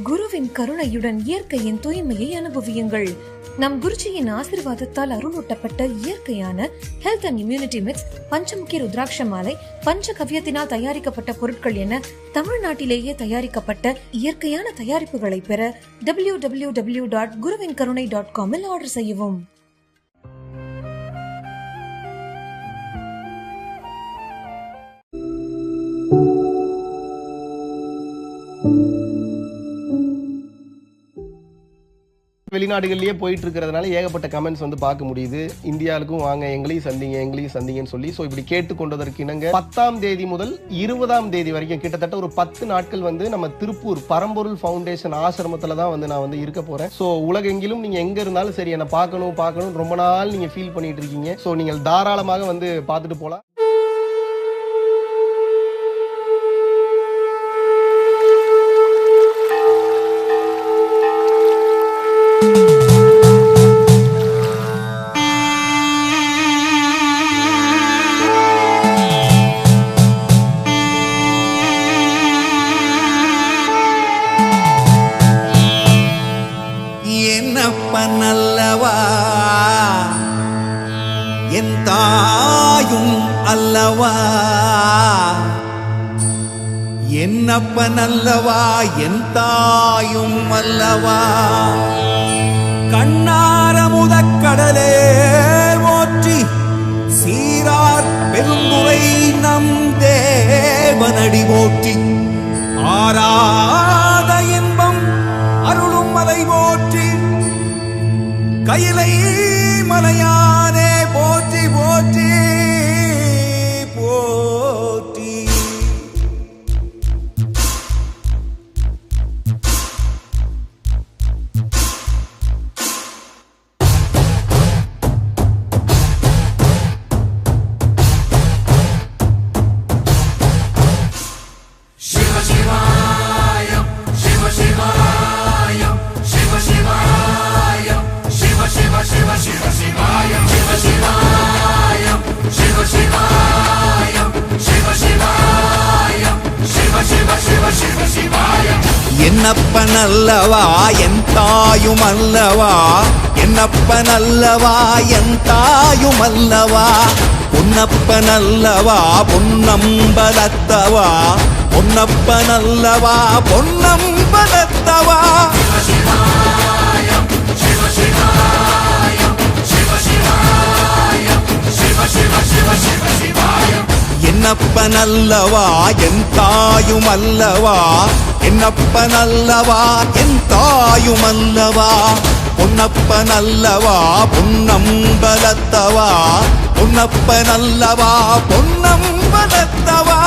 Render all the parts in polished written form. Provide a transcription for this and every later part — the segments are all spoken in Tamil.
குருவின் கருணையுடன் இயற்கையின் தூய்மையை அனுபவியுங்கள். நம் குருஜியின் ஆசீர்வாதத்தால் அருளூட்டப்பட்ட இயற்கையான ஹெல்த் அண்ட் இம்யூனிட்டி மிக்ஸ், பஞ்சமுகி ருத்ராட்ச மாலை, பஞ்சகவ்யத்தினால் தயாரிக்கப்பட்ட பொருட்கள் என தமிழ்நாட்டிலேயே தயாரிக்கப்பட்ட இயற்கையான தயாரிப்புகளை பெற www.guruvinkarunai.com ஆர்டர் செய்யவும். வெளிநாடுகளிலேயே போயிட்டு இருக்கிறதுனால ஏகப்பட்ட கமெண்ட்ஸ் வந்து பார்க்க முடியுது. இந்தியாவுக்கும் வாங்க, எங்களையும் சந்திங்கன்னு சொல்லி இப்படி கேட்டுக்கொண்டதற்கு இணங்க 10ஆம் தேதி முதல் 20ஆம் தேதி வரைக்கும் கிட்டத்தட்ட ஒரு 10 நாட்கள் வந்து நம்ம திருப்பூர் பரம்பொருள் ஃபவுண்டேஷன் ஆசிரமத்துல தான் வந்து நான் வந்து இருக்க போறேன். ஸோ உலகெங்கிலும் நீங்க எங்க இருந்தாலும் சரி, என்னை பார்க்கணும் ரொம்ப நாள் நீங்க ஃபீல் பண்ணிட்டு இருக்கீங்க. ஸோ நீங்கள் தாராளமாக வந்து பார்த்துட்டு போலாம். என்னப்பனல்லவா என் தாயும் அல்லவா, என்னப்பனல்லவா என் தாயும் அல்லவா, கண்ணார முதக்கடலே ஓற்றி சீரார் பெருந்துரை நம் தேவனடி போற்றி, ஆராத இன்பம் அருளும் மலை போற்றி, கையிலை மலையானே போற்றி போற்றி போற்றி. சிவ சிவாயம் சிவ சிவாயம் சிவ சிவாயம் சிவ சிவ சிவ சிவ சிவாயம் சிவ சிவாயம் சிவ சிவாயம் சிவ சிவாயம் சிவ சிவ சிவ சிவ சிவாயம். என்னப்பனல்லவா என் தாயும் அல்லவா, என்னப்பனல்லவா என் தாயும் அல்லவா, பொன்னப்பனல்லவா பொன்னம்பலத்தவா, பொன்னப்பனல்லவா பொன்னம்பலத்தவா. சிவாயம் சிவ சிவாயம் சிவ சிவாயம் சிவ சிவ சிவ சிவ சிவாயம். என்னப்பனல்லவா என் தாயும் அல்லவா, என்னப்பனல்லவா என் தாயும் அல்லவா, பொன்னப்பனல்லவா பொன்னம்பலத்தவா, பொன்னப்பனல்லவா பொன்னம்பலத்தவா.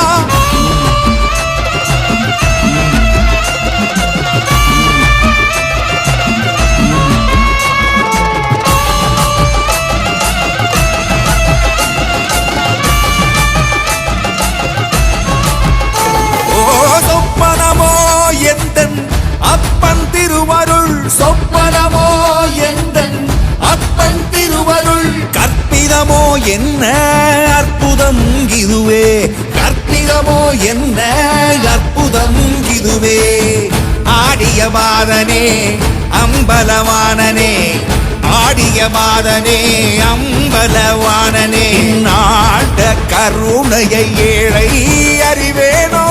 சொப்பனமோ எந்தன் அப்பன் திருவருள், சொப்பனமோ எந்தன் அப்பன் திருவருள், கற்பிதமோ என்ன அற்புதம் இதுவே, கற்பிதமோ என்ன அற்புதம் இதுவே. ஆடிய மாதனே அம்பலவானனே, ஆடிய மாதனே அம்பலவானனே, நாட கருணையை ஏழை அறிவேனோ,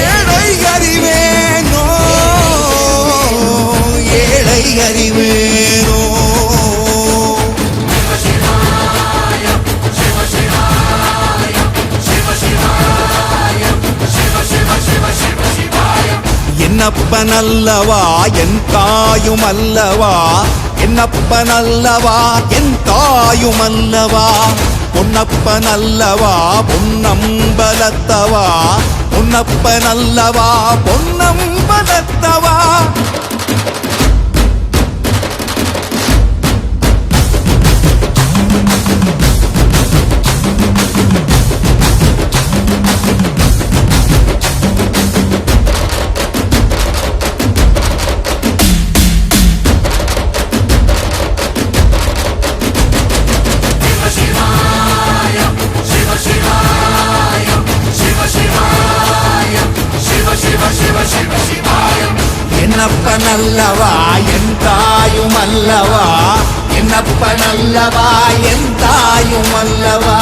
ஏழை அறிவேனோ, ஏழை அறிவேனோ. என்னப்பனல்லவா என் தாயும் அல்லவா, என்னப்பனல்லவா என் தாயும் அல்லவா, பொன்னப்பனல்லவா பொன்னம்பலத்தவா, பொன்னப்பனல்லவா பொன்னம்பலத்தவா. சிவ சிவாயம் சிவ சிவாயம் சிவ சிவ சிவ என்னப்பனல்லவா என் தாயும் அல்லவா, என்னப்பனல்லவா என் தாயும் அல்லவா,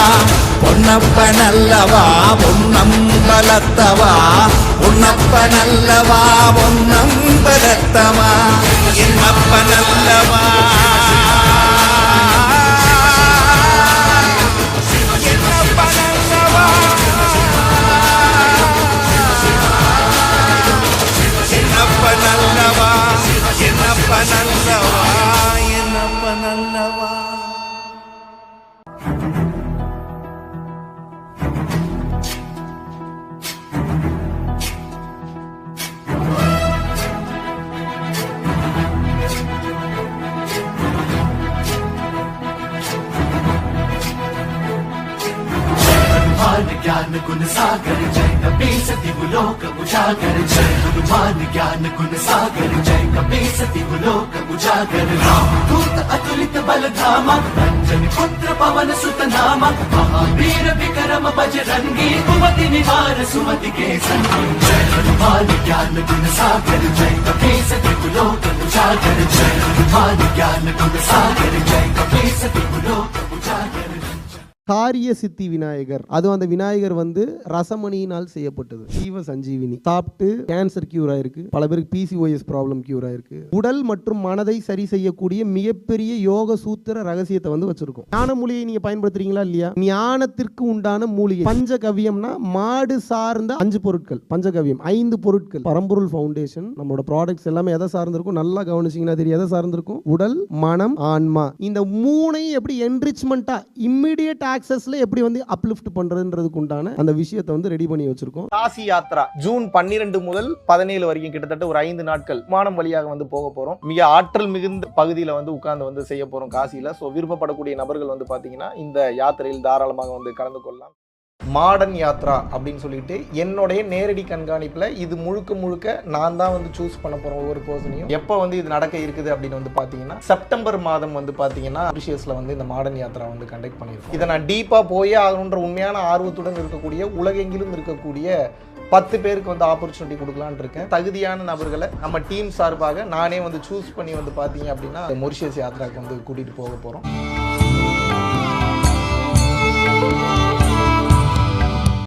பொன்னப்பனல்லவா பொன்னம்பலத்தவா, பொன்னப்பனல்லவா பொன்னம்பலத்தவா, என்னப்பனல்லவா என்னப்பனல்லவா என்னப்பனல்லவா என்னப்பனல்லவா. ज्ञान गुण सागर जय कपी सती लोक उजागर, जय हनुमान ज्ञान गुण सागर जय कपी सती लोक उजागर, रामदूत अतुलित बल धामा, अंजनी पुत्र पवन सुत नामा, महावीर विक्रम बजरंगी, कुमति निवार सुमति के संगी, जय हनुमान ज्ञान गुण सागर जय कपी सती लोक उजागर, जय हनुमान ज्ञान गुण सागर जय कपी सती लोक उजागर. காரிய சித்தி விநாயகர், அதுவும் அந்த விநாயகர் வந்து ரசமணியினால் செய்யப்பட்டது. ஜீவ சஞ்சீவினி சாப்பிட்டு கேன்சர் கியூர் ஆயிருக்கு, பல பேருக்கு PCOS ப்ராப்ளம் கியூர் ஆயிருக்கு. உடல் மற்றும் மனதை சரி செய்யக்கூடிய மிகப்பெரிய யோக சூத்திர ரகசியத்தை வந்து வச்சிருக்கோம். ஞான மூலிகை நீங்க பயன்படுத்துறீங்களா இல்லையா? ஞானத்திற்கு உண்டான மூலிகை பஞ்சகவ்யம்னா மாடு சார்ந்த 5 பொருட்கள், பஞ்சகவ்யம் 5 பொருட்கள். பரம்பொருள் ஃபவுண்டேஷன் நம்மளோட ப்ராடக்ட்ஸ் எல்லாமே எதை சார்ந்திருக்கும் நல்லா கவனிச்சீங்கன்னா தெரியும். எதை சார்ந்திருக்கும்? உடல், மனம், ஆன்மா. இந்த மூணையும் எப்படி என்ரிச்மெண்டா இம்மிடியேட் ஆக்சஸ்ல எப்படி வந்து அப்லிஃப்ட் பண்றதுன்றதுக்கு உண்டான அந்த விஷயத்தை வந்து ரெடி பண்ணி வச்சிருக்கோம். காசி யாத்ரா ஜூன் 12 முதல் 17 வரைக்கும் கிட்டத்தட்ட ஒரு 5 நாட்கள் விமானம் வழியாக வந்து போக போறோம். மிக ஆற்றல் மிகுந்த பகுதியில வந்து உட்கார்ந்து வந்து செய்ய போறோம் காசியில. சோ விருப்பப்படக்கூடிய நபர்கள் வந்து பாத்தீங்கன்னா இந்த யாத்திரையில் தாராளமாக வந்து கலந்து கொள்ளலாம். மாடர்ன் யாத்ரா அப்படின்னு சொல்லிட்டு என்னுடைய நேரடி கண்காணிப்புல இது முழுக்க முழுக்க நான் தான் வந்து சூஸ் பண்ண போறேன் ஒவ்வொரு பர்சனையும். எப்போ வந்து இது நடக்க இருக்குது அப்படின்னு வந்து பாத்தீங்கன்னா செப்டம்பர் மாதம் வந்து பாத்தீங்கன்னா மொரிஷியஸ்ல வந்து இந்த மாடர்ன் யாத்ரா வந்து கண்டக்ட் பண்ணியிருக்கோம். இதை நான் டீப்பா போயே ஆகணுன்ற உண்மையான ஆர்வத்துடன் இருக்கக்கூடிய உலகெங்கிலும் இருக்கக்கூடிய 10 பேருக்கு வந்து ஆப்பர்ச்சுனிட்டி கொடுக்கலான்னு இருக்கேன். தகுதியான நபர்களை நம்ம டீம் சார்பாக நானே வந்து சூஸ் பண்ணி வந்து பாத்தீங்க அப்படின்னா மொரிஷியஸ் யாத்ராக்கு வந்து கூட்டிட்டு போக போறோம்.